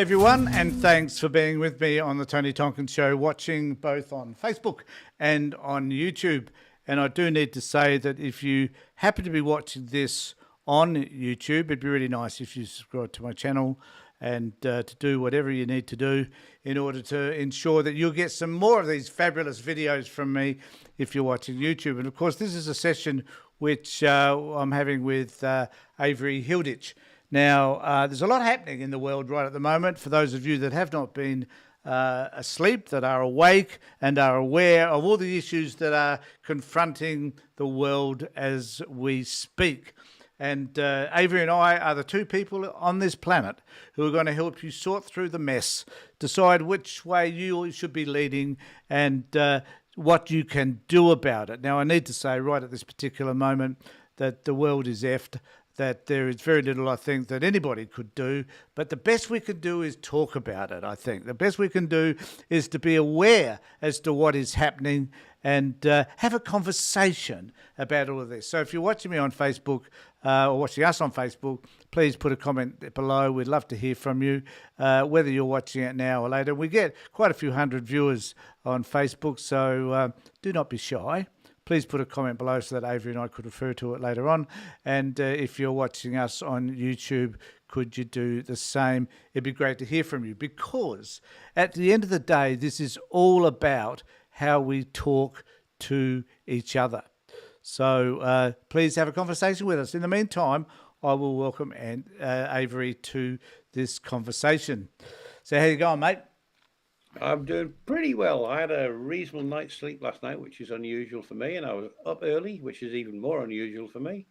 everyone, and thanks for being with me on the Tony Tompkins Show, watching both on Facebook and on YouTube. And I do need to say that if you happen to be watching this on YouTube, it'd be really nice if you subscribe to my channel and to do whatever you need to do in order to ensure that you'll get some more of these fabulous videos from me if you're watching YouTube. And of course, this is a session which I'm having with Avery Hilditch. Now, there's a lot happening in the world right at the moment. For those of you that have not been asleep, that are awake and are aware of all the issues that are confronting the world as we speak. And Avery and I are the two people on this planet who are going to help you sort through the mess, decide which way you should be leading, and what you can do about it. Now, I need to say right at this particular moment that the world is effed, that there is very little, I think, that anybody could do. But the best we can do is talk about it, I think. The best we can do is to be aware as to what is happening and have a conversation about all of this. So if you're watching me on Facebook or watching us on Facebook, please put a comment below. We'd love to hear from you, whether you're watching it now or later. We get quite a few hundred viewers on Facebook, so do not be shy. Please put a comment below so that Avery and I could refer to it later on. And if you're watching us on YouTube, could you do the same? It'd be great to hear from you, because at the end of the day, this is all about how we talk to each other. So please have a conversation with us. In the meantime, I will welcome Avery to this conversation. So how you going, mate? I'm doing pretty well. I had a reasonable night's sleep last night, which is unusual for me, and I was up early, which is even more unusual for me.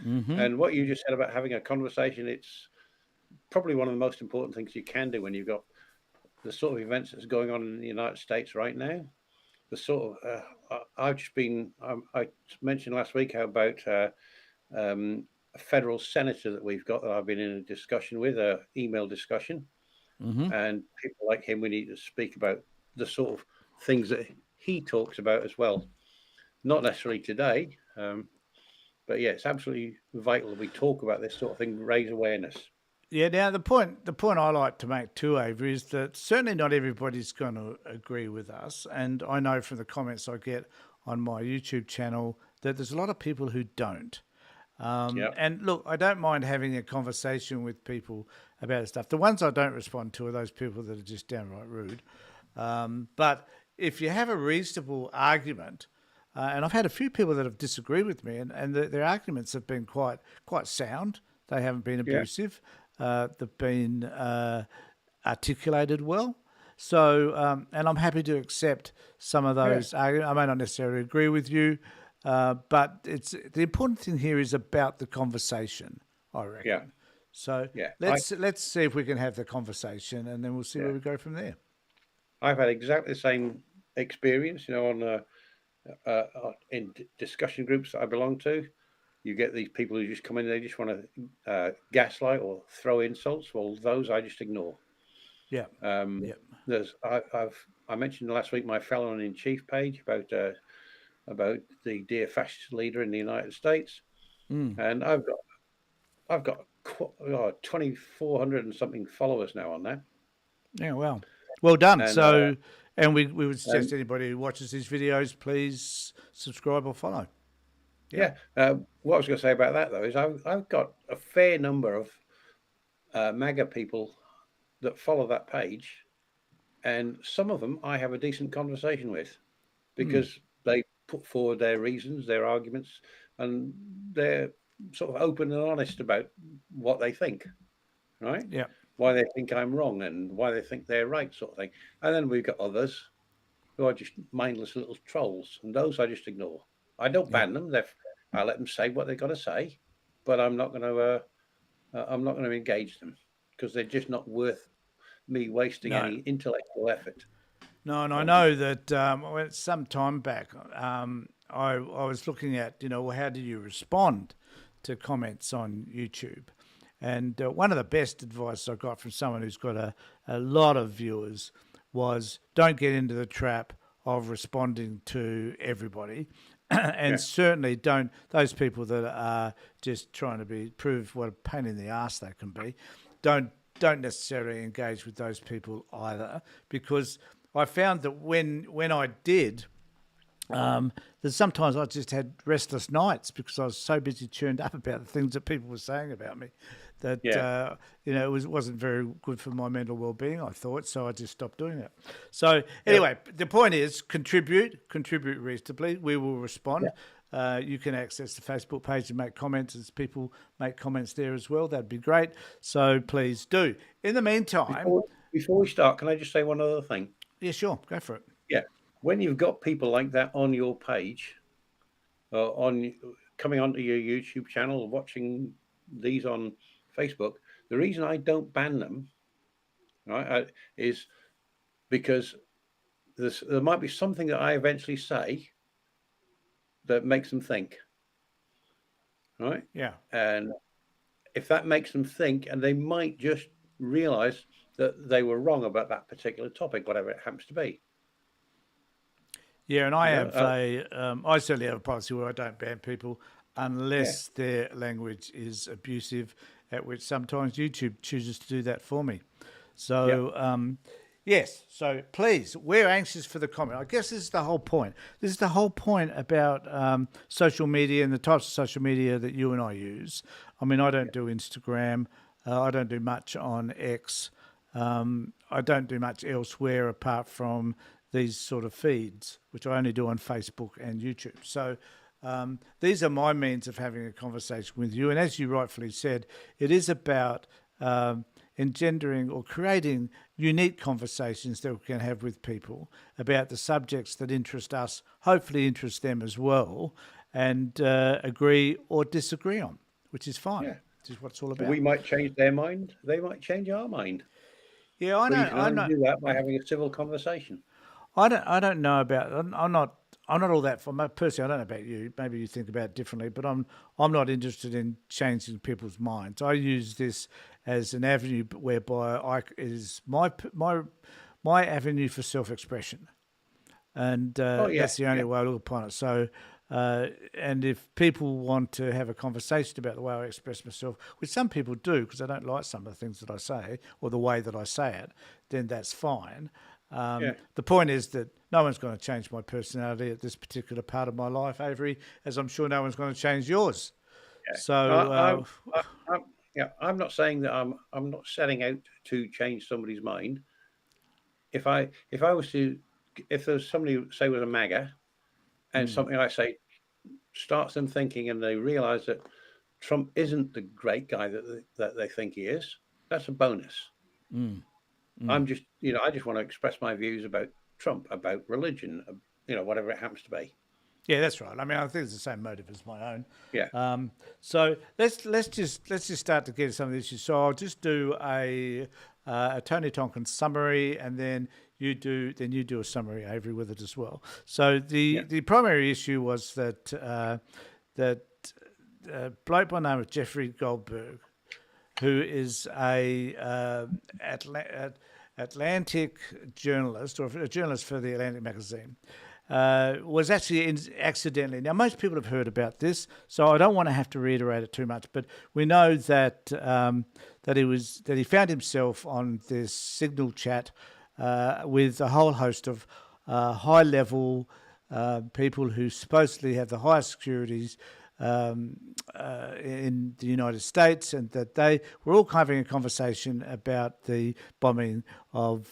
Mm-hmm. And what you just said about having a conversation, it's probably one of the most important things you can do when you've got the sort of events that's going on in the United States right now. The sort of I mentioned last week how about a federal senator that we've got that I've been in a discussion with, an email discussion. Mm-hmm. And people like him, we need to speak about the sort of things that he talks about as well. Not necessarily today, but yeah, it's absolutely vital that we talk about this sort of thing, raise awareness. Yeah, now the point I like to make too, Avery, is that certainly not everybody's going to agree with us. And I know from the comments I get on my YouTube channel that there's a lot of people who don't. And look, I don't mind having a conversation with people about stuff. The ones I don't respond to are those people that are just downright rude. But if you have a reasonable argument, and I've had a few people that have disagreed with me, and their arguments have been quite sound. They haven't been abusive. They've been articulated well. So, and I'm happy to accept some of those arguments. I may not necessarily agree with you. But the important thing here is about the conversation, I reckon. Yeah. So let's see if we can have the conversation, and then we'll see where we go from there. I've had exactly the same experience, on in discussion groups that I belong to. You get these people who just come in, they just want to gaslight or throw insults. Well, those I just ignore. Yeah. I mentioned last week my felon in chief page about the dear fascist leader in the United States, and I've got 2,400 and something followers now on that. Yeah, well done. And, and we would suggest anybody who watches these videos, please subscribe or follow. Yeah. What I was going to say about that though is I've got a fair number of MAGA people that follow that page, and some of them I have a decent conversation with because they put forward their reasons, their arguments, and they're sort of open and honest about what they think, right? Yeah. Why they think I'm wrong and why they think they're right, sort of thing. And then we've got others who are just mindless little trolls, and those I just ignore. I don't ban them. I let them say what they've got to say, but I'm not going to engage them because they're just not worth me wasting any intellectual effort. No, and I know that some time back, I was looking at, how do you respond to comments on YouTube? And one of the best advice I got from someone who's got a lot of viewers was don't get into the trap of responding to everybody. And certainly don't, those people that are just trying to prove what a pain in the ass they can be, don't don't necessarily engage with those people either, because I found that when I did, that sometimes I just had restless nights because I was so busy tuned up about the things that people were saying about me that Yeah. wasn't very good for my mental well-being, I thought. So I just stopped doing it. So Yeah. anyway, the point is contribute reasonably. We will respond. You can access the Facebook page and make comments as people make comments there as well. That'd be great. So please do. In the meantime, Before we start, can I just say one other thing? yeah, sure, go for it. Yeah. When you've got people like that on your page, on coming onto your YouTube channel, watching these on Facebook, the reason I don't ban them, right, is because there might be something that I eventually say that makes them think, right? Yeah. And if that makes them think, and they might just realize that they were wrong about that particular topic, whatever it happens to be. Yeah, and I You have know, I certainly have a policy where I don't ban people yeah, unless their language is abusive, at which sometimes YouTube chooses to do that for me. yeah, So, yes, so please, we're anxious for the comment. I guess this is the whole point. This is the whole point about social media and the types of social media that you and I use. I mean, I don't do Instagram. I don't do much on X. I don't do much elsewhere apart from these sort of feeds, which I only do on Facebook and YouTube. So these are my means of having a conversation with you. And as you rightfully said, it is about engendering or creating unique conversations that we can have with people about the subjects that interest us, hopefully interest them as well, and agree or disagree on, which is fine, yeah. which is what it's all about. We might change their mind. They might change our mind. Yeah, I But you know. can I only know. do that by having a civil conversation. I don't know about. I'm not. I'm not all that for my personally. I don't know about you. Maybe you think about it differently, but I'm not interested in changing people's minds. I use this as an avenue whereby is my avenue for self-expression, and Oh yeah, that's the only yeah, way I look upon it. So, and if people want to have a conversation about the way I express myself, which some people do because they don't like some of the things that I say or the way that I say it, then that's fine. yeah. The point is that no one's going to change my personality at this particular part of my life, Avery, as I'm sure no one's going to change yours. Yeah. So, I, I'm, I'm, yeah. I'm not saying that I'm not setting out to change somebody's mind. If I was to, if there's somebody who, say was a MAGA, and something I say starts them thinking, and they realise that Trump isn't the great guy that they think he is, that's a bonus. I'm just, I just want to express my views about Trump, about religion, whatever it happens to be. yeah, that's right. I mean, I think it's the same motive as my own. Yeah, So let's just start to get into some of the issues. So I'll just do a Tony Tompkins summary, and then you do a summary, Avery, with it as well. So yeah, the primary issue was that bloke by the name of Jeffrey Goldberg, who is a Atlantic journalist, or a journalist for the Atlantic magazine, was actually accidentally. Now, most people have heard about this, so I don't want to have to reiterate it too much. But we know that that he found himself on this Signal chat with a whole host of high-level people who supposedly have the highest securities in the United States, and that they were all having a conversation about the bombing of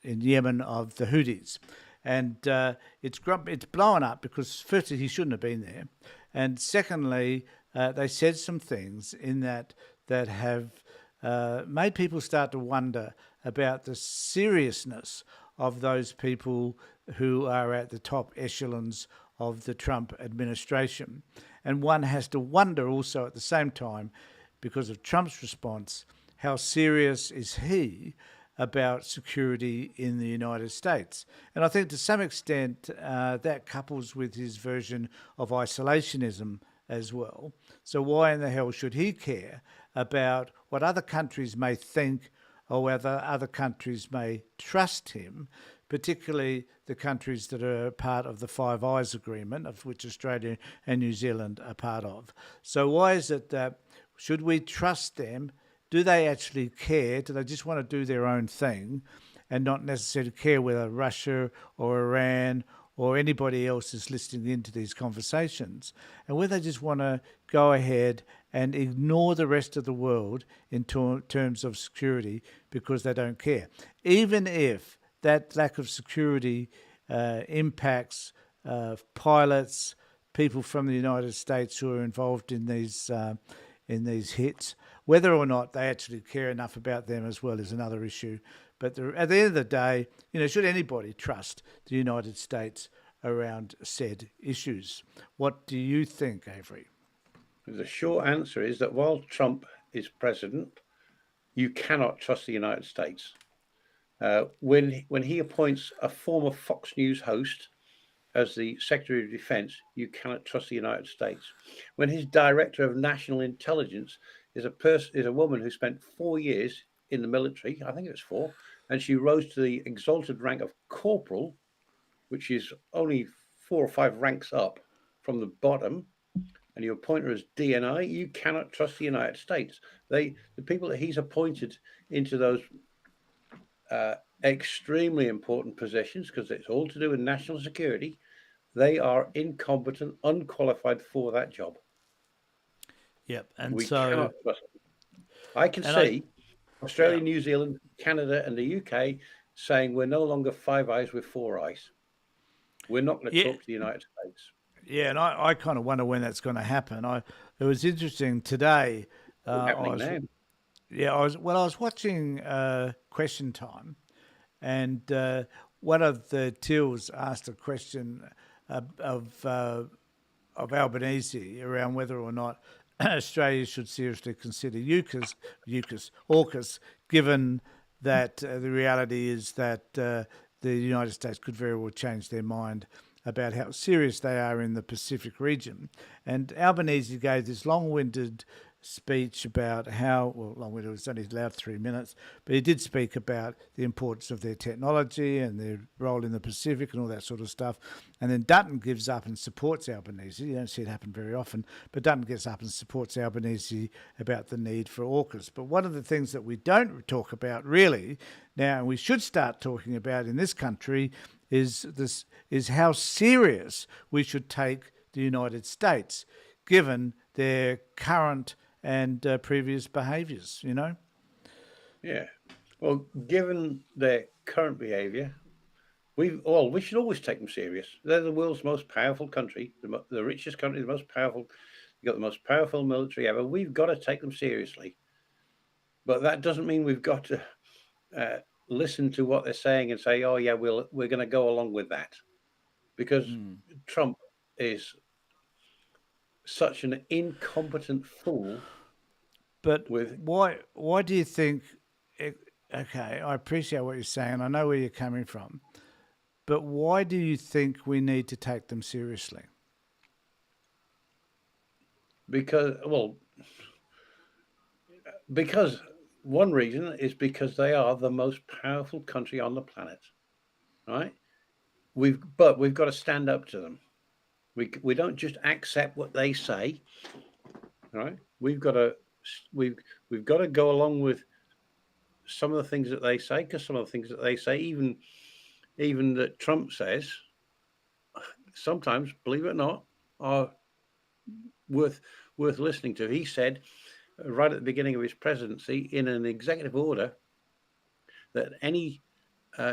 in Yemen of the Houthis. And it's blown up because firstly he shouldn't have been there, and secondly they said some things in that have made people start to wonder about the seriousness of those people who are at the top echelons of the Trump administration. And one has to wonder also at the same time, because of Trump's response, how serious is he about security in the United States? And I think to some extent that couples with his version of isolationism as well. So why in the hell should he care about what other countries may think or whether other countries may trust him, particularly the countries that are part of the Five Eyes Agreement, of which Australia and New Zealand are part of? So why is it that should we trust them do they actually care? Do they just want to do their own thing and not necessarily care whether Russia or Iran or anybody else is listening into these conversations? And whether they just want to go ahead and ignore the rest of the world in terms of security because they don't care. Even if that lack of security impacts pilots, people from the United States who are involved in these hits. Whether or not they actually care enough about them as well is another issue. But at the end of the day, should anybody trust the United States around said issues? What do you think, Avery? The short answer is that while Trump is president, you cannot trust the United States. When he appoints a former Fox News host as the Secretary of Defense, you cannot trust the United States. When his Director of National Intelligence is a woman who spent 4 years in the military, I think it was 4, and she rose to the exalted rank of corporal, which is only 4 or 5 ranks up from the bottom, and you appoint her as DNI, you cannot trust the United States. The people that he's appointed into those extremely important positions, because it's all to do with national security, they are incompetent, unqualified for that job. Yep. And We so, cannot trust them. I can and I, see yeah, Australia, New Zealand, Canada, and the UK saying we're no longer Five Eyes with Four Eyes. We're not going to yeah, talk to the United States. yeah. And I kind of wonder when that's going to happen. It was interesting today. It's I happening was, now. yeah, I was watching Question Time, and one of the tills asked a question of Albanese around whether or not Australia should seriously consider AUKUS, given that the reality is that the United States could very well change their mind about how serious they are in the Pacific region. And Albanese gave this long-winded speech about how, well, long-winded, it was only allowed 3 minutes, but he did speak about the importance of their technology and their role in the Pacific and all that sort of stuff. And then Dutton gives up and supports Albanese. You don't see it happen very often, but Dutton gets up and supports Albanese about the need for AUKUS. But one of the things that we don't talk about really now, and we should start talking about in this country, is how serious we should take the United States, given their current and previous behaviours. Yeah. Well, given their current behaviour, we should always take them serious. They're the world's most powerful country, the richest country, the most powerful. You've got the most powerful military ever. We've got to take them seriously. But that doesn't mean we've got to listen to what they're saying and say, "Oh yeah, we're going to go along with that," because Trump is such an incompetent fool. But With why do you think? Okay, I appreciate what you're saying. I know where you're coming from, but why do you think we need to take them seriously? because one reason is because they are the most powerful country on the planet, right? We've got to stand up to them. We don't just accept what they say, right? We've got to go along with some of the things that they say, because some of the things that they say, even that Trump says, sometimes, believe it or not, are worth listening to. He said right at the beginning of his presidency, in an executive order, that any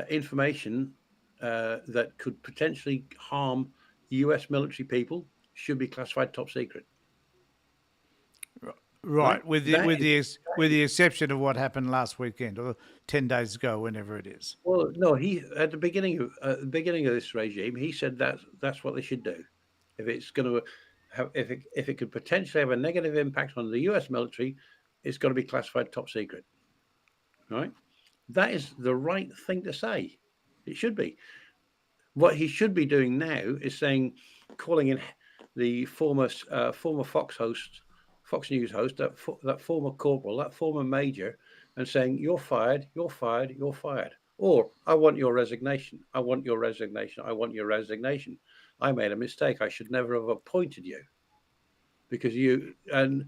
information that could potentially harm U.S. military people should be classified top secret. Right? Right, with the exception of what happened last weekend or 10 days ago, whenever it is. Well, no, he at the beginning of this regime, he said that that's what they should do. If it's going to have, if it could potentially have a negative impact on the U.S. military, it's got to be classified top secret. Right? That is the right thing to say. It should be. What he should be doing now is calling in the former Fox News host, that former corporal, that former major, and saying, "You're fired. You're fired. You're fired." Or, "I want your resignation. I want your resignation. I want your resignation. I made a mistake. I should never have appointed you, because you and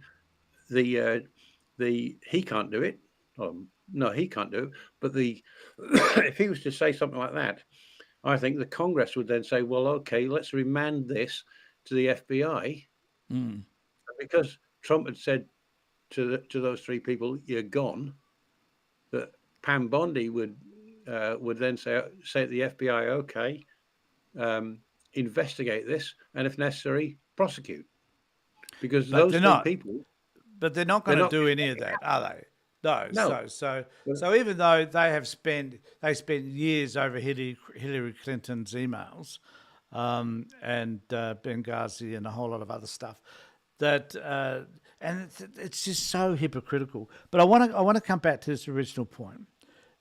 the he can't do it. No, he can't do it. But the if he was to say something like that, I think the Congress would then say, well, okay, let's remand this to the FBI because Trump had said to those three people, "You're gone." That Pam Bondi would then say to the FBI, "Okay, investigate this, and if necessary, prosecute." Because But those they're three not. people, But they're not they're going to not. do any of that, are they? No. No, So even though they spent years over Hillary Clinton's emails, and Benghazi and a whole lot of other stuff, that and it's just so hypocritical. But I want to come back to this original point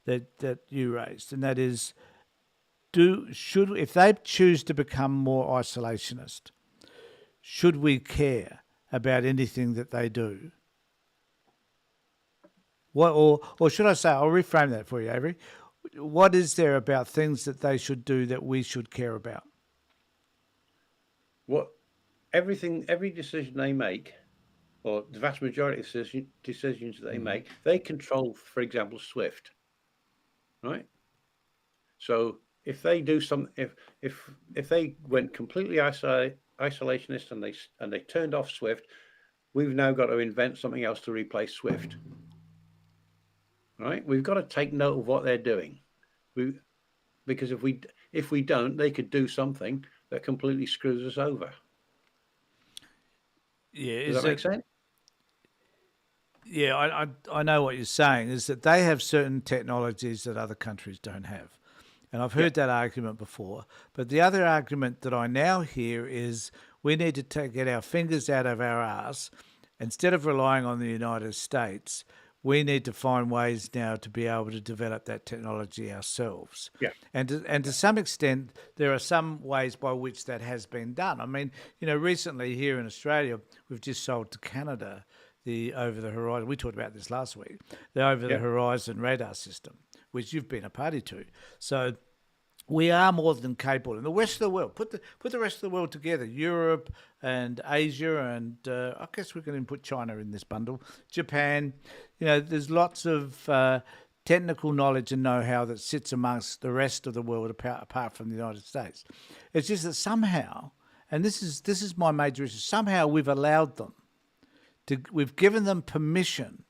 that you raised, and that is, should if they choose to become more isolationist, should we care about anything that they do? What, or should I say, I'll reframe that for you, Avery. What is there about things that they should do that we should care about? what every decision they make, or the vast majority of decisions that they make, they control. For example, SWIFT, right? So if they do some, if they went completely isolationist and they turned off SWIFT, we've now got to invent something else to replace SWIFT. Right? We've got to take note of what they're doing. Because if we don't, they could do something that completely screws us over. Yeah, Does that make sense? Yeah, I know what you're saying is that they have certain technologies that other countries don't have. And I've Yeah. heard that argument before. But the other argument that I now hear is we need to get our fingers out of our arse. Instead of relying on the United States, we need to find ways now to be able to develop that technology ourselves. Yeah. And to some extent, there are some ways by which that has been done. I mean, recently here in Australia, we've just sold to Canada the over the horizon. We talked about this last week. The over the Yeah. horizon radar system, which you've been a party to. So we are more than capable. And the rest of the world, put the rest of the world together, Europe and Asia, and I guess we can put China in this bundle, Japan. There's lots of technical knowledge and know-how that sits amongst the rest of the world apart from the United States. It's just that somehow, and this is my major issue, somehow we've allowed them we've given them permission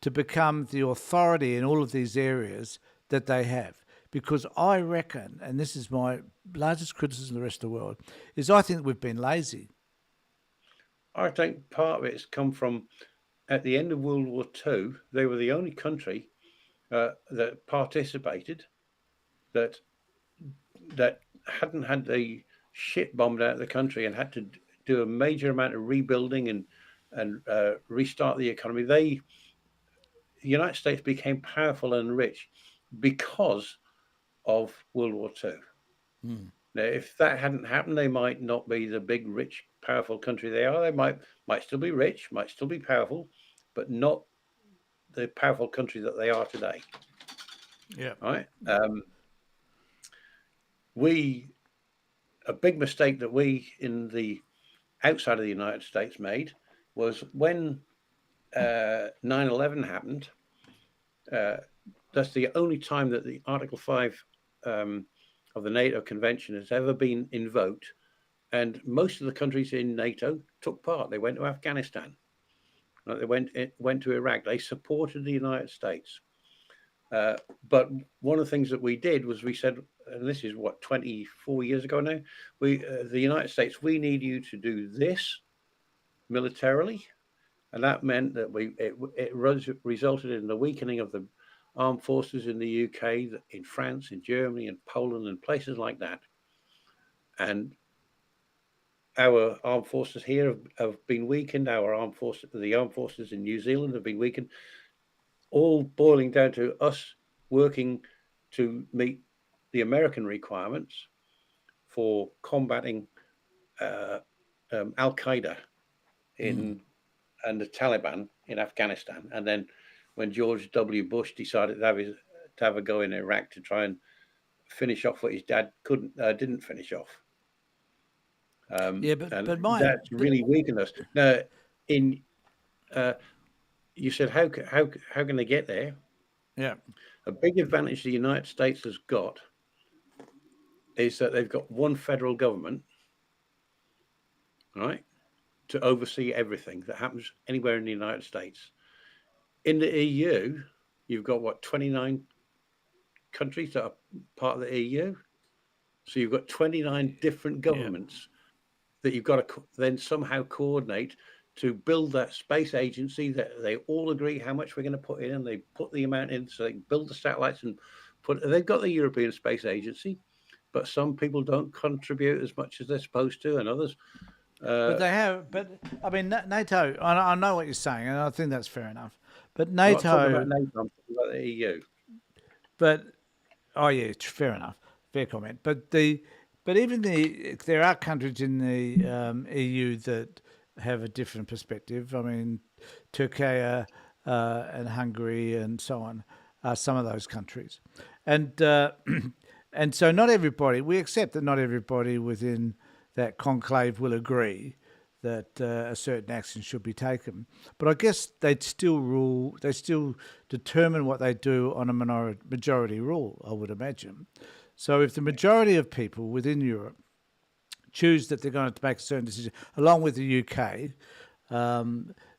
to become the authority in all of these areas that they have. Because I reckon, and this is my largest criticism of the rest of the world, is I think we've been lazy. I think part of it's come from at the end of World War II, they were the only country that participated that hadn't had the shit bombed out of the country and had to do a major amount of rebuilding and restart the economy. The United States became powerful and rich because of World War II. Now, if that hadn't happened, they might not be the big, rich, powerful country they are. They might still be rich, might still be powerful, but not the powerful country that they are today. Yeah. Right? A big mistake that we in the outside of the United States made was when 9/11 happened. That's the only time that the Article 5 of the NATO Convention has ever been invoked. And most of the countries in NATO took part. They went to Afghanistan. They went to Iraq. They supported the United States. But one of the things that we did was we said, and this is what 24 years ago now, the United States, we need you to do this militarily, and that meant that it resulted in the weakening of the armed forces in the UK, in France, in Germany, in Poland, and places like that. And our armed forces here have been weakened. The armed forces in New Zealand have been weakened. All boiling down to us working to meet the American requirements for combating Al Qaeda and the Taliban in Afghanistan. And then when George W. Bush decided to have a go in Iraq to try and finish off what his dad didn't finish off. Yeah, but And but my that's really weakened us. Now, in you said how can they get there? Yeah. A big advantage the United States has got is that they've got one federal government, right, to oversee everything that happens anywhere in the United States. In the EU, you've got what 29 countries that are part of the EU. So you've got 29 different Yeah. governments that you've got to then somehow coordinate to build that space agency that they all agree how much we're going to put in, and they put the amount in so they can build the satellites and put. They've got the European Space Agency, but some people don't contribute as much as they're supposed to, and others. But Uh, they have, but I mean, NATO, I know what you're saying, and I think that's fair enough. But I'm not talking about NATO, NATO. I'm talking about the EU. but oh yeah, fair enough, fair comment. But even there are countries in the EU that have a different perspective. I mean, Turkey and Hungary and so on are some of those countries, and and so not everybody. We accept that not everybody within that conclave will agree that a certain action should be taken. But I guess they'd still rule, they still determine what they do on a majority rule, I would imagine. So if the majority of people within Europe choose that they're going to make a certain decision, along with the UK,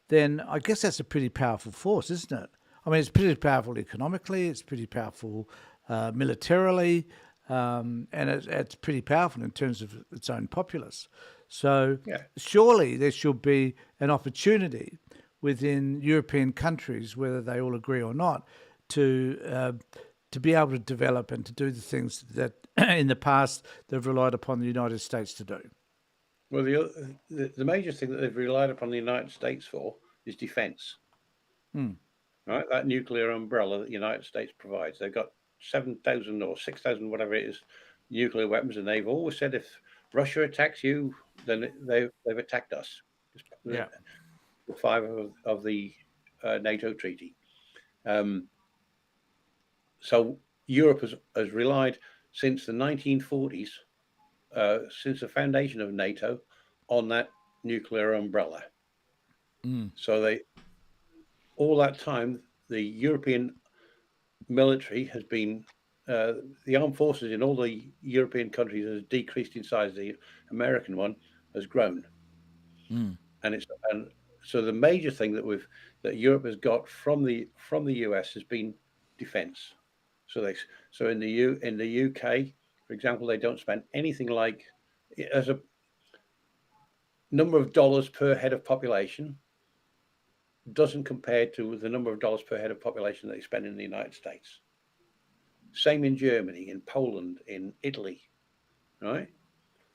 then I guess that's a pretty powerful force, isn't it? I mean, it's pretty powerful economically, it's pretty powerful militarily, and it's pretty powerful in terms of its own populace. So Yeah. surely there should be an opportunity within European countries, whether they all agree or not, to be able to develop and to do the things that in the past they've relied upon the United States to do. Well, the major thing that they've relied upon the United States for is defence. Right, that nuclear umbrella that the United States provides. They've got 7,000 or 6,000, whatever it is, nuclear weapons, and they've always said if Russia attacks you, then they've attacked us. Yeah. The five of the NATO treaty. Um, so Europe has relied since the 1940s, since the foundation of NATO, on that nuclear umbrella. So they all that time the European military has been the armed forces in all the European countries has decreased in size. The American one has grown, and so the major thing that Europe has got from the US has been defence. So they so in the UK, for example, they don't spend anything like as a number of dollars per head of population doesn't compare to the number of dollars per head of population they spend in the United States. Same in Germany, in Poland, in Italy, right?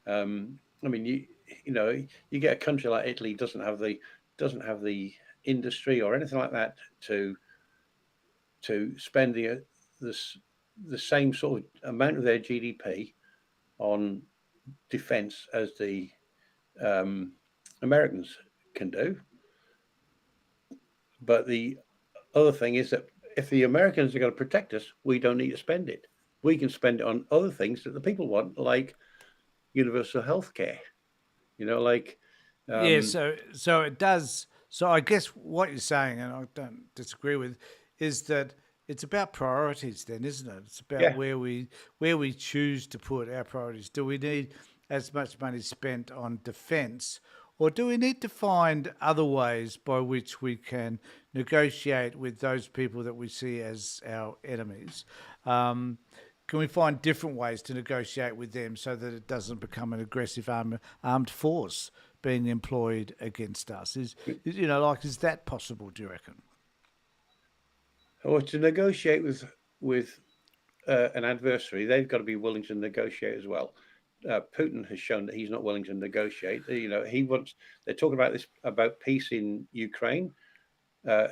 I mean, you know, you get a country like Italy doesn't have the industry or anything like that to spend the the same sort of amount of their GDP on defence as the Americans can do. But the other thing is that if the Americans are going to protect us, we don't need to spend it. We can spend it on other things that the people want, like universal health care. You know, like Yeah, um, so it does. So I guess what you're saying, and I don't disagree with, is that it's about priorities. Then, isn't it? It's about yeah. where we choose to put our priorities. Do we need as much money spent on defence, or do we need to find other ways by which we can negotiate with those people that we see as our enemies? Can we find different ways to negotiate with them so that it doesn't become an aggressive armed force being employed against us? You know, like, is that possible? Do you reckon? Or to negotiate with an adversary, they've got to be willing to negotiate as well. Putin has shown that he's not willing to negotiate. You know, he wants. They're talking about this about peace in Ukraine.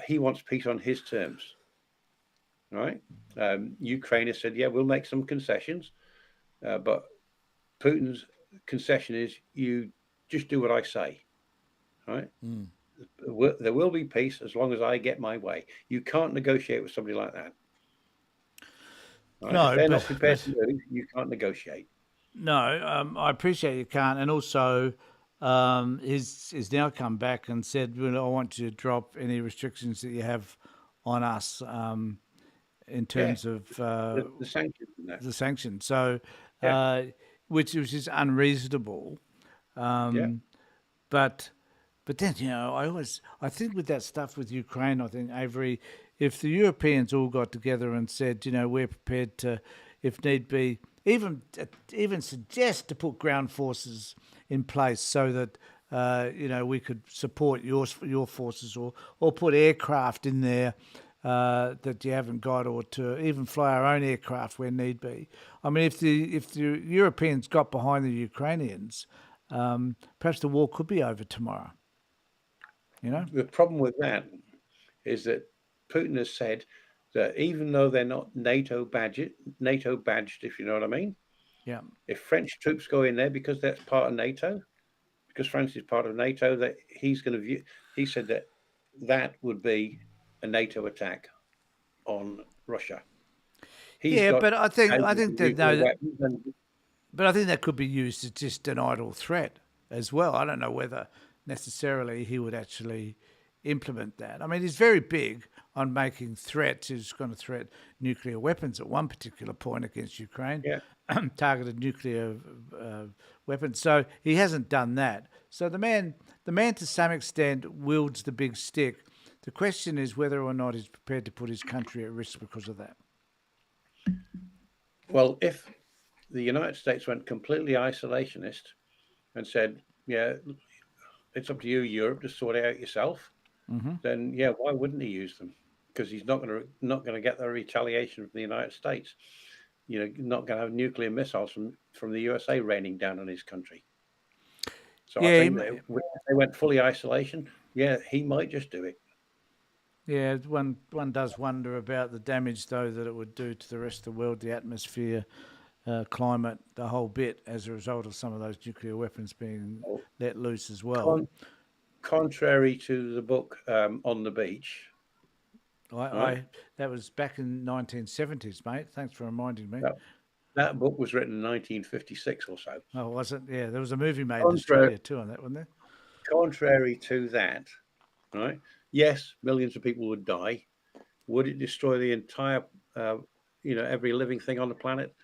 He wants peace on his terms, right? Ukraine has said, "Yeah, we'll make some concessions," but Putin's concession is, "You just do what I say," right? There will be peace as long as I get my way. You can't negotiate with somebody like that. Right? If No, they're not prepared to but move, you can't negotiate. no, I appreciate you can't, and also. he's now come back and said, well, I want you to drop any restrictions that you have on us in Yeah, terms of the sanctions and that. the sanctions. So, Yeah, uh, which is unreasonable. yeah. But then I think with that stuff with Ukraine, I think Avery, if the Europeans all got together and said, we're prepared to, if need be, even suggest to put ground forces in place so that we could support your forces, or put aircraft in there that you haven't got, or to even fly our own aircraft where need be. I mean, if the Europeans got behind the Ukrainians, perhaps the war could be over tomorrow. You know? The problem with that is that Putin has said that even though they're not NATO badged, if you know what I mean, Yeah. if French troops go in there because that's part of NATO, because France is part of NATO, that he's going to view. He said that that would be a NATO attack on Russia. He's Yeah, got but thousands of nuclear weapons, and I think that could be used as just an idle threat as well. I don't know whether necessarily he would actually implement that. I mean, he's very big on making threats. He's going to threat nuclear weapons at one particular point against Ukraine, yeah. targeted nuclear weapons. So he hasn't done that. So the man to some extent wields the big stick. The question is whether or not he's prepared to put his country at risk because of that. Well, if the United States went completely isolationist and said, "Yeah, it's up to you, Europe, to sort it out yourself," then yeah, why wouldn't he use them? Because he's not going to get the retaliation from the United States. Not going to have nuclear missiles from the USA raining down on his country. So I Yeah, think that if they went fully isolation, yeah, he might just do it. yeah. One does wonder about the damage though that it would do to the rest of the world, the atmosphere, climate, the whole bit, as a result of some of those nuclear weapons being Well, let loose as well. Con- contrary to the book On the Beach, I, right? I that was back in 1970s, mate. Thanks for reminding me. That that book was written in 1956 or so. Oh, was it? Yeah, there was a movie made in Contrary, Australia too on that, wasn't there? contrary to that, right? Yes, millions of people would die. Would it destroy the entire, uh, every living thing on the planet?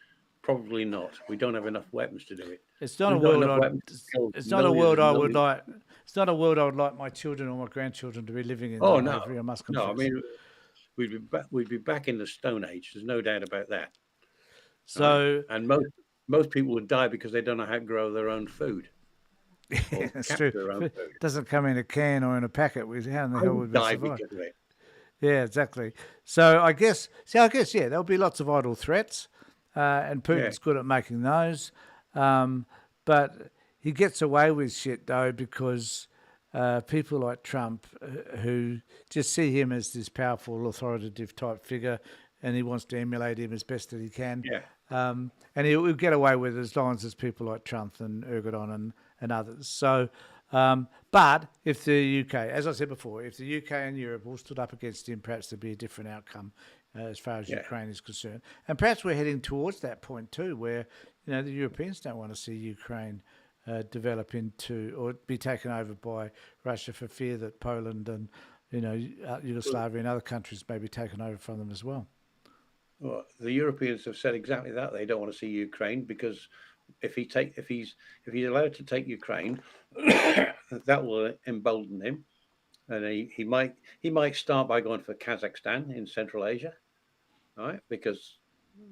Probably not. We don't have enough weapons to do it. It's not a We've got world enough I. weapons to kill It's not a millions world and I would millions. like. It's not a world I would like my children or my grandchildren to be living in, Oh though, no, Avery. I must no. I confess. mean, we'd be back in the Stone Age. There's no doubt about that, right? So And most people would die because they don't know how to grow their own food yeah, or that's true. capture their If own it food. doesn't come in a can or in a packet, how in the I hell would would we die survive? because of it. Yeah, exactly. So I guess, yeah, there'll be lots of idle threats, and Yeah, Putin's good at making those. But he gets away with shit though because people like Trump, who just see him as this powerful, authoritative type figure, and he wants to emulate him as best that he can. yeah. And he'll get away with it as long as there's people like Trump and Erdogan and others. So, but if the UK, as I said before, if the UK and Europe all stood up against him, perhaps there'd be a different outcome as far as Yeah. Ukraine is concerned. And perhaps we're heading towards that point too, where the Europeans don't want to see Ukraine develop into or be taken over by Russia for fear that Poland and Yugoslavia and other countries may be taken over from them as well. Well, the Europeans have said exactly that. They don't want to see Ukraine because if he's allowed to take Ukraine, that will embolden him, and he might start by going for Kazakhstan in Central Asia, right? Because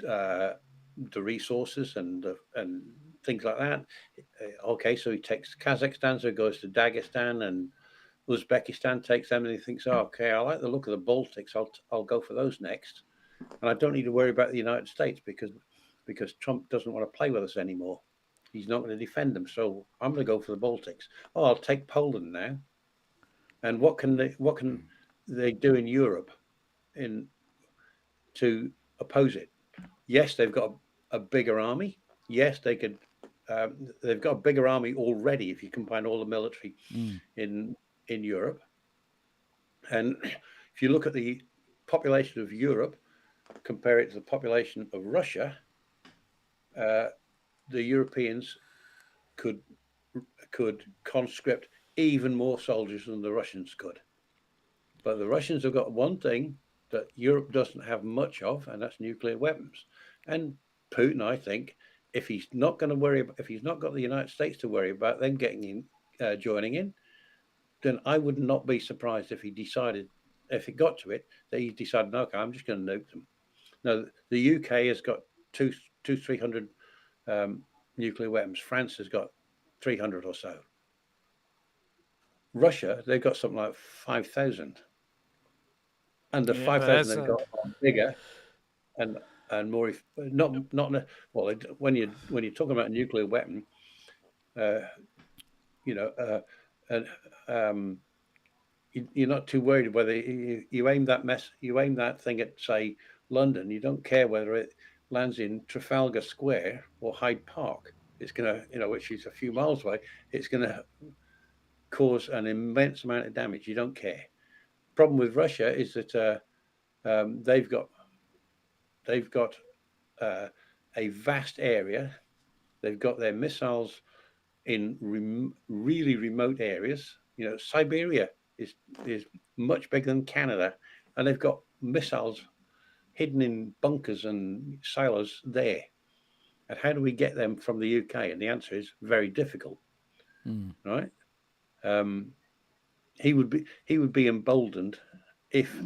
uh, the resources and things like that. Okay, so he takes Kazakhstan, so he goes to Dagestan and Uzbekistan, takes them, and he thinks, oh, okay, I like the look of the Baltics. I'll go for those next, and I don't need to worry about the United States because Trump doesn't want to play with us anymore. He's not going to defend them, so I'm going to go for the Baltics. Oh, I'll take Poland now. And what can they do in Europe in to oppose it? Yes, they've got a bigger army. Yes, they could. They've got a bigger army already if you combine all the military Mm. in Europe. And if you look at the population of Europe, compare it to the population of Russia, uh, the Europeans could could conscript even more soldiers than the Russians could. But the Russians have got one thing that Europe doesn't have much of, and that's nuclear weapons. And Putin, I think, if he's not going to worry about, if he's not got the United States to worry about them getting in, joining in, then I would not be surprised if he decided, if it got to it, that he decided, okay, I'm just going to nuke them. Now, the UK has got 300 nuclear weapons. France has got 300 or so. Russia, they've got something like 5,000. And the 5,000 they've got are bigger and more, not well. When you're talking about a nuclear weapon, you know, and you're not too worried whether you aim that thing at, say, London. You don't care whether it lands in Trafalgar Square or Hyde Park. It's going to, which is a few miles away. It's going to cause an immense amount of damage. You don't care. Problem with Russia is that they've got a vast area. They've got their missiles in really remote areas. Siberia is much bigger than Canada, and they've got missiles hidden in bunkers and silos there. And how do we get them from the UK? And the answer is very difficult. Right? He would be emboldened if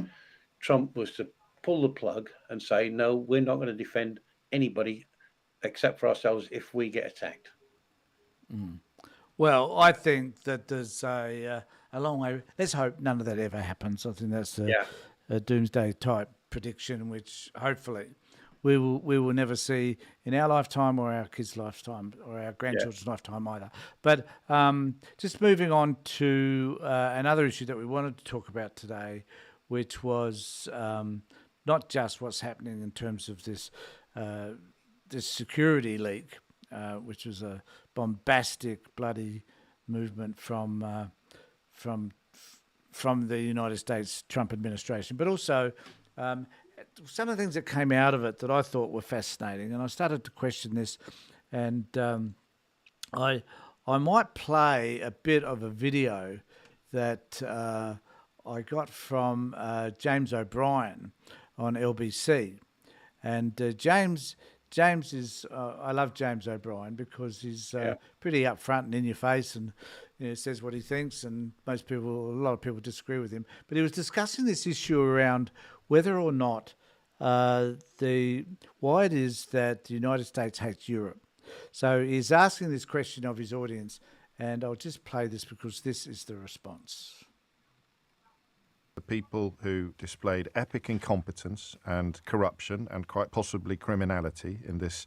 Trump was to pull the plug and say, no, we're not going to defend anybody except for ourselves if we get attacked. Well, I think that there's a long way. Let's hope none of that ever happens. I think that's a doomsday type prediction, which hopefully we will never see in our lifetime or our kids' lifetime or our grandchildren's lifetime either. But just moving on to another issue that we wanted to talk about today, which was not just what's happening in terms of this security leak, which was a bombastic, bloody movement from the United States Trump administration, but also some of the things that came out of it that I thought were fascinating. And I started to question this, and I might play a bit of a video that I got from James O'Brien on LBC, and James is I love James O'Brien because he's pretty upfront and in your face, and says what he thinks, and a lot of people disagree with him. But he was discussing this issue around whether or not why it is that the United States hates Europe. So he's asking this question of his audience, and I'll just play this because this is the response. The people who displayed epic incompetence and corruption and quite possibly criminality in this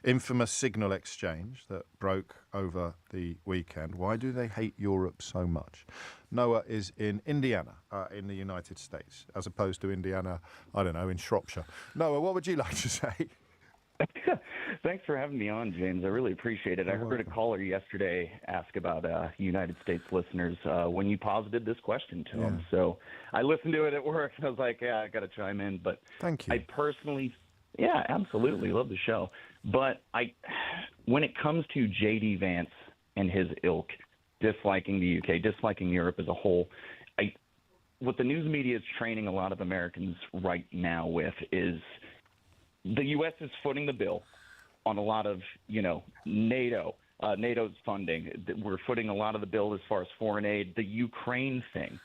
infamous signal exchange that broke over the weekend. Why do they hate Europe so much? Noah is in Indiana, in the United States, as opposed to Indiana, I don't know, in Shropshire. Noah, what would you like to say? Thanks for having me on, James. I really appreciate it. I heard a caller yesterday ask about United States listeners when you posited this question to them. So I listened to it at work, and I was like, I got to chime in. But thank you. I personally, absolutely love the show. But when it comes to J.D. Vance and his ilk disliking the UK, disliking Europe as a whole, what the news media is training a lot of Americans right now with is the U.S. is footing the bill on a lot of, NATO's funding. We're footing a lot of the bill as far as foreign aid. The Ukraine thing,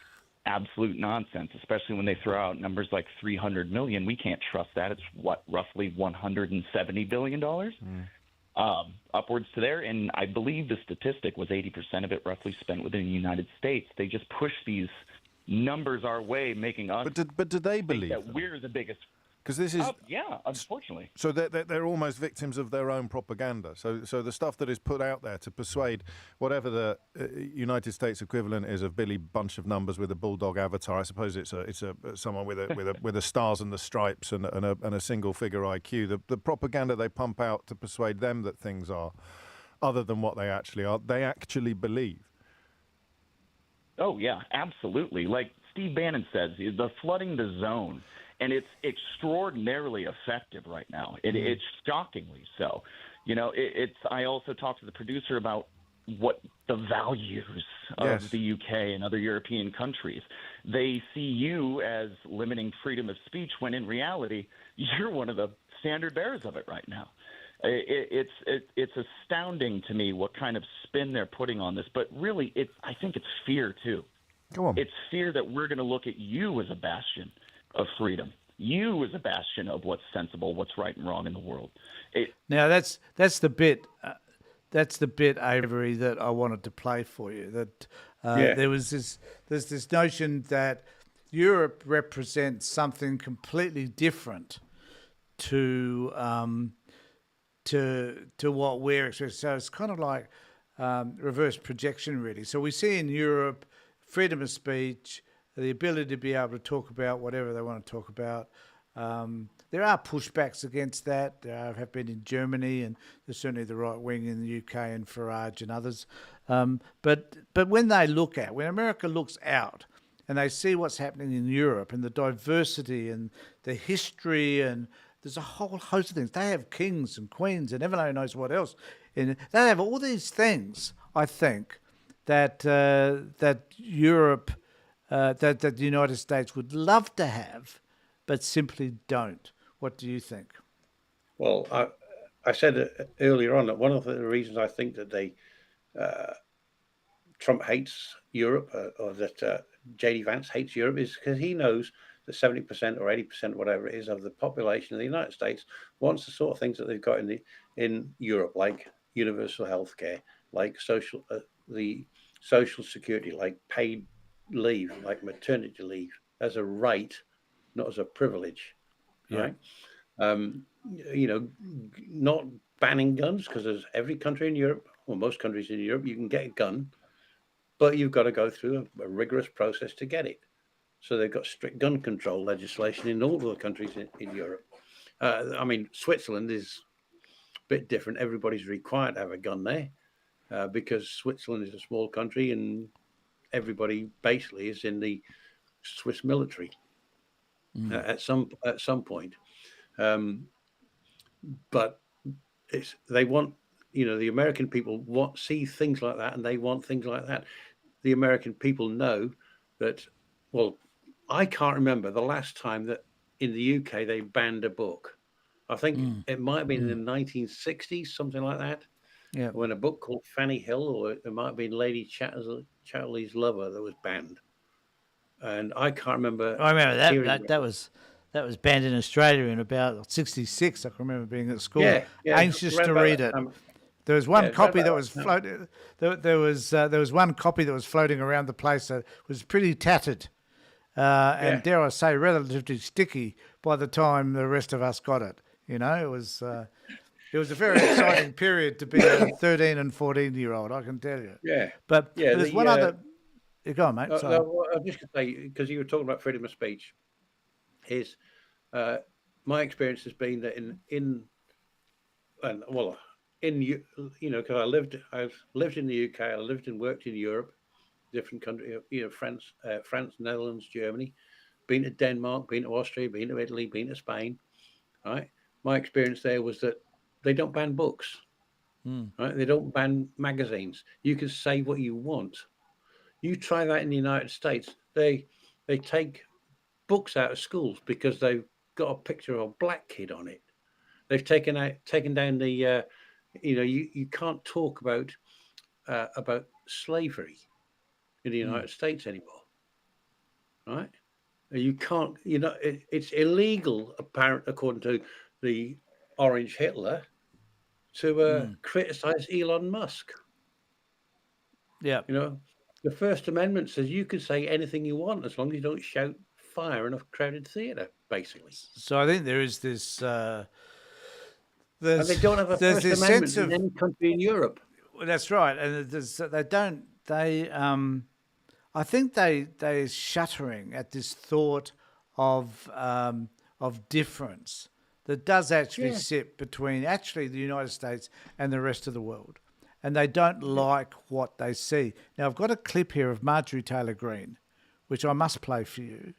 absolute nonsense, especially when they throw out numbers like $300 million. We can't trust that. It's roughly $170 billion, upwards to there. And I believe the statistic was 80% of it roughly spent within the United States. They just push these numbers our way, making us. But do they believe that them? we're the biggest? Because this is unfortunately. So they're almost victims of their own propaganda. So the stuff that is put out there to persuade whatever the United States equivalent is of Billy Bunch of Numbers with a bulldog avatar. I suppose it's someone with a stars and the stripes and a single figure IQ. The propaganda they pump out to persuade them that things are other than what they actually are. They actually believe. Oh yeah, absolutely. Like Steve Bannon says, the flooding the zone. And it's extraordinarily effective right now. It's shockingly so. I also talked to the producer about what the values of Yes. the UK and other European countries. They see you as limiting freedom of speech when in reality you're one of the standard bearers of it right now. It's astounding to me what kind of spin they're putting on this, but really, I think it's fear too. Go on. It's fear that we're going to look at you as a bastion of freedom, you as a bastion of what's sensible, what's right and wrong in the world. Now that's the bit. That's the bit, Avery, that I wanted to play for you. That Yeah. there's this notion that Europe represents something completely different to to what we're experiencing. So it's kind of like reverse projection, really. So we see in Europe freedom of speech, the ability to be able to talk about whatever they want to talk about. There are pushbacks against that. There have been in Germany, and there's certainly the right wing in the UK and Farage and others. But when America looks out and they see what's happening in Europe and the diversity and the history, and there's a whole host of things. They have kings and queens and heaven only knows what else. And they have all these things, I think, that that Europe, that the United States would love to have, but simply don't. What do you think? Well, I said earlier on that one of the reasons I think that Trump hates Europe, or that JD Vance hates Europe, is because he knows that 70% or 80%, whatever it is, of the population of the United States wants the sort of things that they've got in Europe, like universal health care, like the social security, like paid leave, like maternity leave, as a right, not as a privilege, Yeah. right? Not banning guns, because there's every country in Europe, or most countries in Europe, you can get a gun, but you've got to go through a rigorous process to get it. So they've got strict gun control legislation in all the countries in Europe. Switzerland is a bit different. Everybody's required to have a gun there because Switzerland is a small country and everybody basically is in the Swiss military at some point. But they want, the American people see things like that, and they want things like that. The American people know that. Well, I can't remember the last time that in the UK they banned a book. I think it might have been in the 1960s, something like that, Yeah. when a book called Fanny Hill, or it might have been Lady Chatterley's Lover, that was banned. And I can't remember. I remember that. Hearing That was banned in Australia in about '66. I can remember being at school, yeah, anxious around to about read that it. time. There was one Yeah, copy around that about was that time. floating. There was one copy that was floating around the place that was pretty tattered, and Yeah. dare I say, relatively sticky by the time the rest of us got it. It was a very exciting period to be a 13 and 14-year-old. I can tell you. Yeah, But yeah. there's one other. Go on, mate. Sorry. No, I was just going to say, because you were talking about freedom of speech, is my experience has been that because I've lived in the UK, I lived and worked in Europe, different countries, France, Netherlands, Germany, been to Denmark, been to Austria, been to Italy, been to Spain. Right, my experience there was that they don't ban books. Right, they don't ban magazines. You can say what you want. You try that in the United States, they take books out of schools because they've got a picture of a black kid on it. They've taken down the you can't talk about slavery in the United States anymore, right? You can't, it's illegal, according to the Orange Hitler, to criticize Elon Musk. Yeah. The First Amendment says you can say anything you want as long as you don't shout fire in a crowded theater, basically. So I think there is this. And they don't have a There's First this Amendment sense in of. any country in Europe. Well, that's right, and they don't. I think they're shuddering at this thought of difference that does actually Yeah. sit between actually the United States and the rest of the world, and they don't like what they see. Now I've got a clip here of Marjorie Taylor Greene, which I must play for you.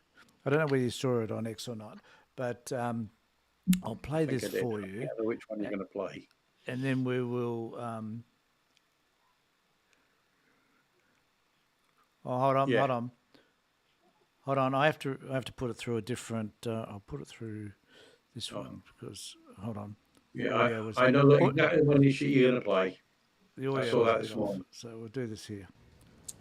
I don't know whether you saw it on X or not, but I'll play I think this I did. for I you, don't know which one you're going to play. and then we will. Oh, hold on, Yeah. hold on. I have to put it through a different. I'll put it through this one because hold on. The Yeah, audio was I know exactly when you're going to play. the I audio saw was a that bit this off. morning. So we'll do this here.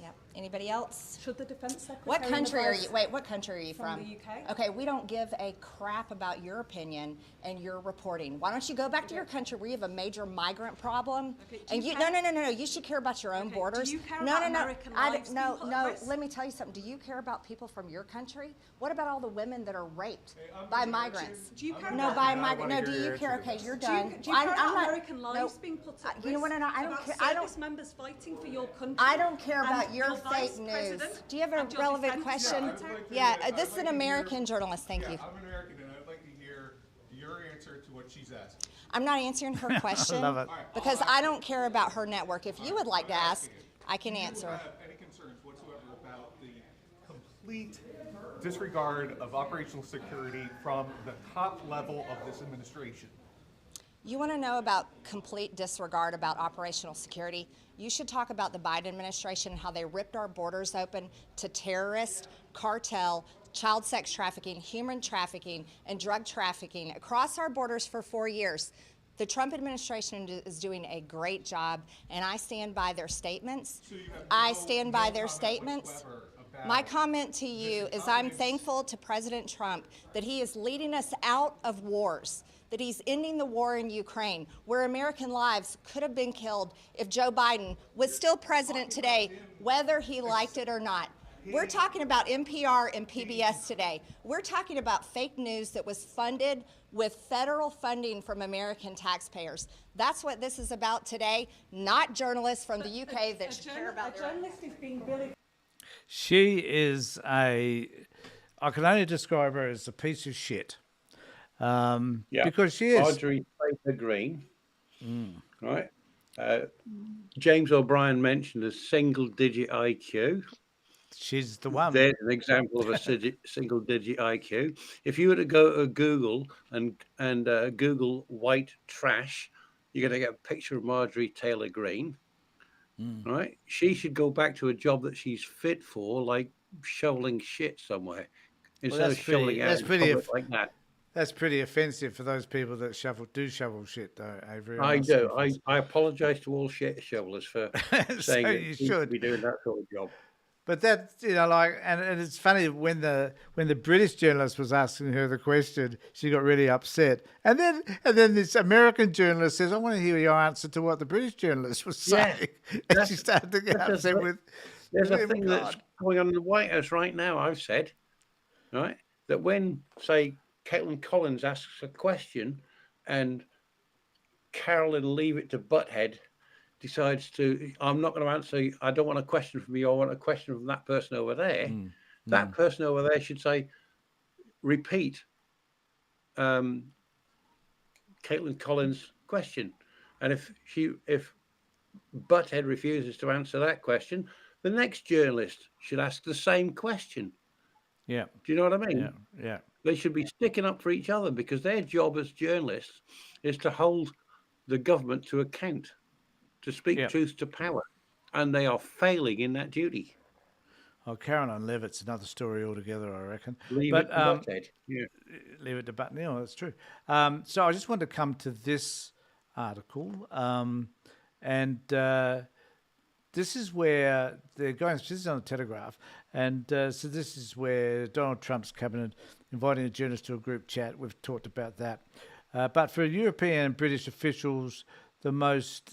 Yep. Anybody else? Should the Defence Secretary What country are advise you? Wait, what country are you from from? the UK? Okay, we don't give a crap about your opinion and your reporting. Why don't you go back to your country where you have a major migrant problem? Okay, do And you you care- no. You should care about your own Okay, do borders. you care no, about no, no. American I lives don't, being no, put at no. risk? Let me tell you something. Do you care about people from your country? What about all the women that are raped by migrants? Do you care No, about by migrant. No, do you care? Okay, you're done. Do you care about not- American lives being put at risk? You know what? No, I don't about care. I don't. service members fighting for your country. I don't care about and your vice fake news. president Do you have a and your relevant defense question? secretary? Yeah, this is an American journalist. Thank you. I'm an American, and I'd like to hear your answer to what she's asking. I'm not answering her question love it. because I don't care about her network. If you would like to ask, I can Do you answer. have any concerns whatsoever about the complete disregard of operational security from the top level of this administration? You want to know about complete disregard about operational security? You should talk about the Biden administration and how they ripped our borders open to terrorist, cartel, child sex trafficking, human trafficking, and drug trafficking across our borders for 4 years. The Trump administration is doing a great job, and I stand by their statements. I stand by their statements. My comment to you is I'm thankful to President Trump that he is leading us out of wars, that he's ending the war in Ukraine, where American lives could have been killed if Joe Biden was still president today, whether he liked it or not. We're talking about NPR and PBS today. We're talking about fake news that was funded with federal funding from American taxpayers. That's what this is about today, not journalists from the UK that should care about A their own. journalist is being vilified. She is I can only describe her as a piece of shit. Because she is. Marjorie Taylor Greene, right? James O'Brien mentioned a single-digit IQ. She's the one. There's an example of a single-digit IQ. If you were to go to Google and Google white trash, you're going to get a picture of Marjorie Taylor Greene, right? She should go back to a job that she's fit for, like shoveling shit somewhere, instead of that's pretty- shoveling out that's in pretty public eff- like that. That's pretty offensive for those people that shovel shit, though, Avery. I must do. confess. I apologise to all shit shovelers for So saying that you she should. be doing that sort of job. But that, like, and it's funny when the British journalist was asking her the question, she got really upset, and then this American journalist says, "I want to hear your answer to what the British journalist was Yeah, saying," and she started to get that's upset right. with. There's a Oh, thing that's God. going on in the White House right now. I've said, right, that when, say, Caitlin Collins asks a question, and Carolyn Leave It to Butthead decides to, I'm not going to answer. I don't want a question from you. I want a question from that person over there. That person over there should say, repeat Caitlin Collins' question. And if Butthead refuses to answer that question, the next journalist should ask the same question. Yeah, Do you know what I mean? yeah. They should be sticking up for each other because their job as journalists is to hold the government to account, to speak Yeah. truth to power. And they are failing in that duty. Oh, Caroline Levitt's another story altogether, I reckon. Leave but it to Butthead. Yeah. leave it to Button. Yeah, that's true. So I just wanted to come to this article, and this is where they're going. This is on the Telegraph, and so this is where Donald Trump's cabinet inviting a journalist to a group chat. We've talked about that, but for European and British officials, the most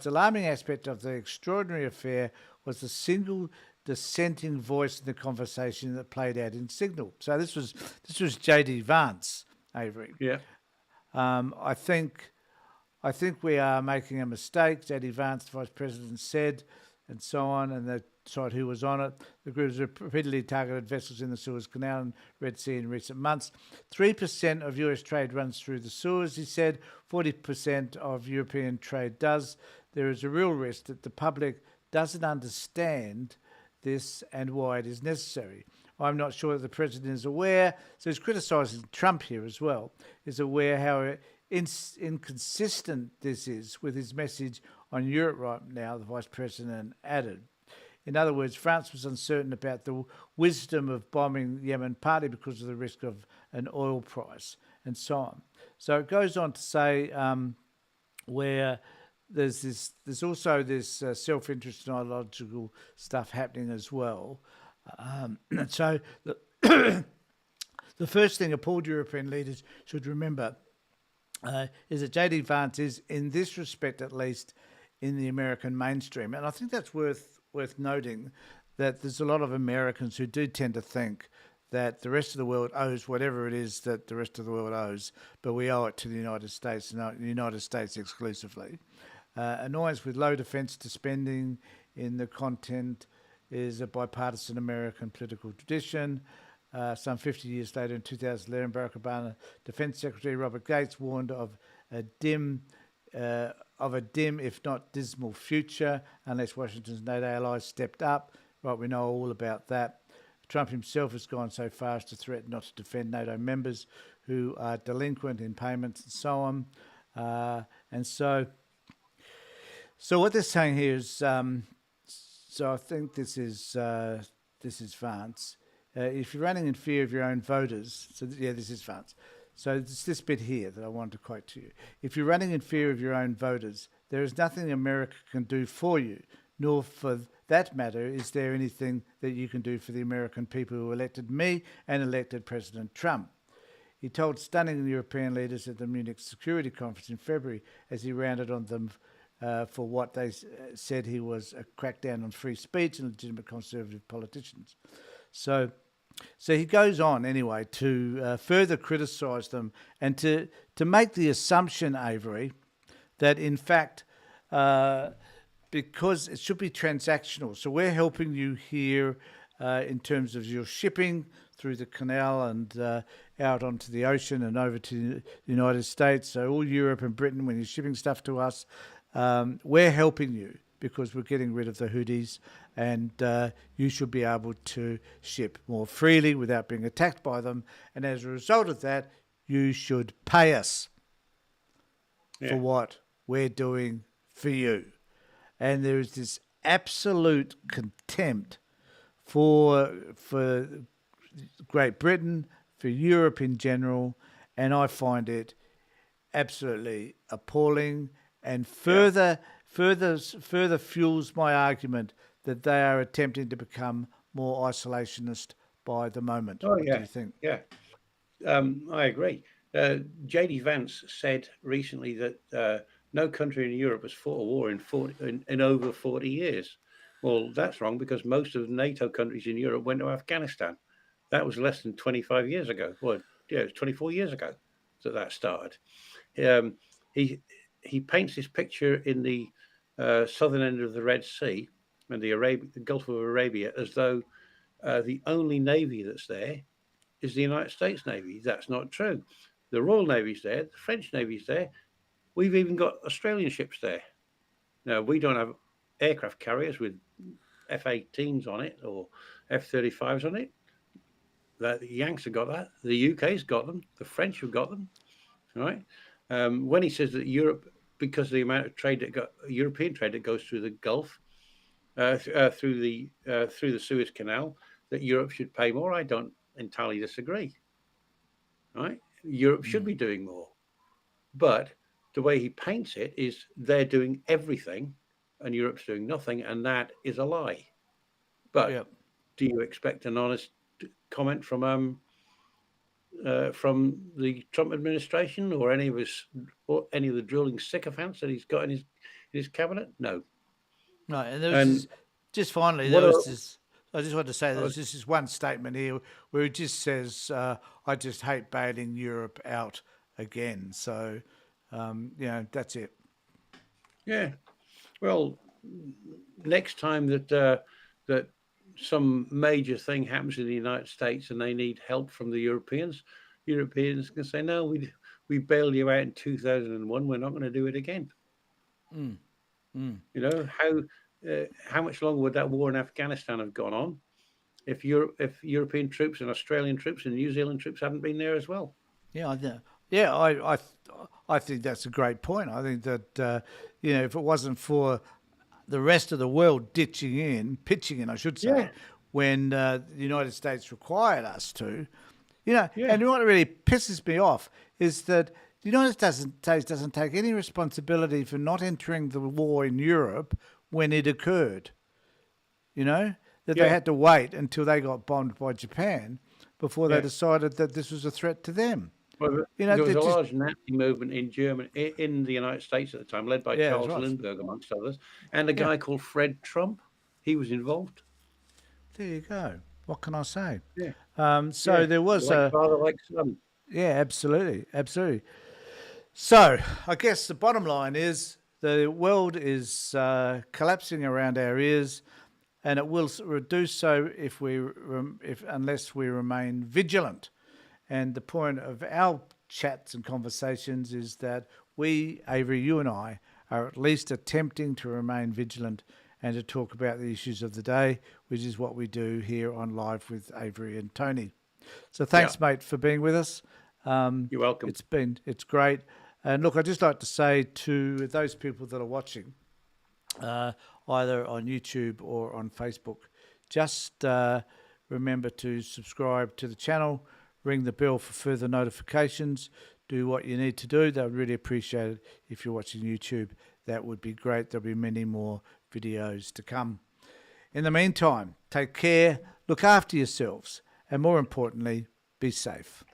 alarming aspect of the extraordinary affair was the single dissenting voice in the conversation that played out in Signal. So this was JD Vance, Avery. Yeah. I think we are making a mistake. JD Vance, the vice president, said, and so on, and they tried who was on it. The group has repeatedly targeted vessels in the Suez Canal and Red Sea in recent months. 3% of US trade runs through the Suez, he said. 40% of European trade does. There is a real risk that the public doesn't understand this and why it is necessary. I'm not sure that the president is aware, so he's criticising Trump here as well, is aware how inconsistent this is with his message on Europe right now, the vice president added. In other words, France was uncertain about the wisdom of bombing Yemen, partly because of the risk of an oil price and so on. So it goes on to say where there's also this self-interest and ideological stuff happening as well. And so the first thing appalled European leaders should remember is that J.D. Vance is, in this respect at least, in the American mainstream. And I think that's worth noting, that there's a lot of Americans who do tend to think that the rest of the world owes whatever it is that the rest of the world owes, but we owe it to the United States, and the United States exclusively. Annoyance with low defence to spending in the content is a bipartisan American political tradition. Some 50 years later, in 2011, Barack Obama Defense Secretary Robert Gates warned of a dim, if not dismal, future unless Washington's NATO allies stepped up. Right, we know all about that. Trump himself has gone so far as to threaten not to defend NATO members who are delinquent in payments and so on. And so what they're saying here is, so I think this is Vance. If you're running in fear of your own voters, this is Vance. So it's this bit here that I want to quote to you. If you're running in fear of your own voters, there is nothing America can do for you, nor for that matter is there anything that you can do for the American people who elected me and elected President Trump. He told stunning European leaders at the Munich Security Conference in February as he rounded on them for what they said he was a crackdown on free speech and legitimate conservative politicians. So he goes on anyway to further criticise them and to make the assumption, Avery, that in fact, because it should be transactional. So we're helping you here in terms of your shipping through the canal and out onto the ocean and over to the United States. So all Europe and Britain, when you're shipping stuff to us, we're helping you because we're getting rid of the Houthis, and you should be able to ship more freely without being attacked by them. And as a result of that, you should pay us for what we're doing for you. And there is this absolute contempt for Great Britain, for Europe in general, and I find it absolutely appalling, and further fuels my argument that they are attempting to become more isolationist by the moment. Oh, What do you think? Yeah, I agree. J.D. Vance said recently that no country in Europe has fought a war in over 40 years. Well, that's wrong, because most of the NATO countries in Europe went to Afghanistan. That was less than 25 years ago. Well, yeah, it was 24 years ago that started. He paints this picture in the southern end of the Red Sea and the Gulf of Arabia as though the only navy that's there is the United States Navy. That's not true. The Royal Navy's there, the French Navy's there. We've even got Australian ships there. Now, we don't have aircraft carriers with F-18s on it or F-35s on it. The Yanks have got that. The UK's got them. The French have got them. All right. When he says that Europe, because of the amount of trade European trade that goes through the Gulf, through the Suez Canal, that Europe should pay more, I don't entirely disagree. Right? Europe should be doing more, but the way he paints it is they're doing everything, and Europe's doing nothing, and that is a lie. But do you expect an honest comment from the Trump administration or any of the drooling sycophants that he's got in his cabinet? No. No, and there was just finally, there was this. I just wanted to say there's this one statement here where he just says, "I just hate bailing Europe out again." So, that's it. Yeah. Well, next time that some major thing happens in the United States and they need help from the Europeans can say, "No, we bailed you out in 2001. We're not going to do it again." You know, how much longer would that war in Afghanistan have gone on if European troops and Australian troops and New Zealand troops hadn't been there as well? Yeah, I think that's a great point. I think that if it wasn't for the rest of the world pitching in, I should say, Yeah. when the United States required us to. Yeah. And what really pisses me off is that the United States doesn't take any responsibility for not entering the war in Europe when it occurred. That they Yeah. had to wait until they got bombed by Japan before they Yeah. decided that this was a threat to them. Well, You know, there was they a just- large Nazi movement in Germany, in the United States at the time, led by Yeah, Charles that's right. Lindbergh, amongst others, and a guy called Fred Trump. He was involved. There you go. What can I say? Yeah. So Yeah. there was Like a... father, like son. Yeah, absolutely, absolutely. So I guess the bottom line is the world is collapsing around our ears, and it will do so unless we remain vigilant. And the point of our chats and conversations is that we, Avery, you and I, are at least attempting to remain vigilant and to talk about the issues of the day, which is what we do here on Live with Avery and Tony. So thanks, mate, for being with us. You're welcome. It's great. And look, I'd just like to say to those people that are watching, either on YouTube or on Facebook, just remember to subscribe to the channel, ring the bell for further notifications, do what you need to do. They would really appreciate it. If you're watching YouTube, that would be great. There'll be many more videos to come. In the meantime, take care, look after yourselves, and more importantly, be safe.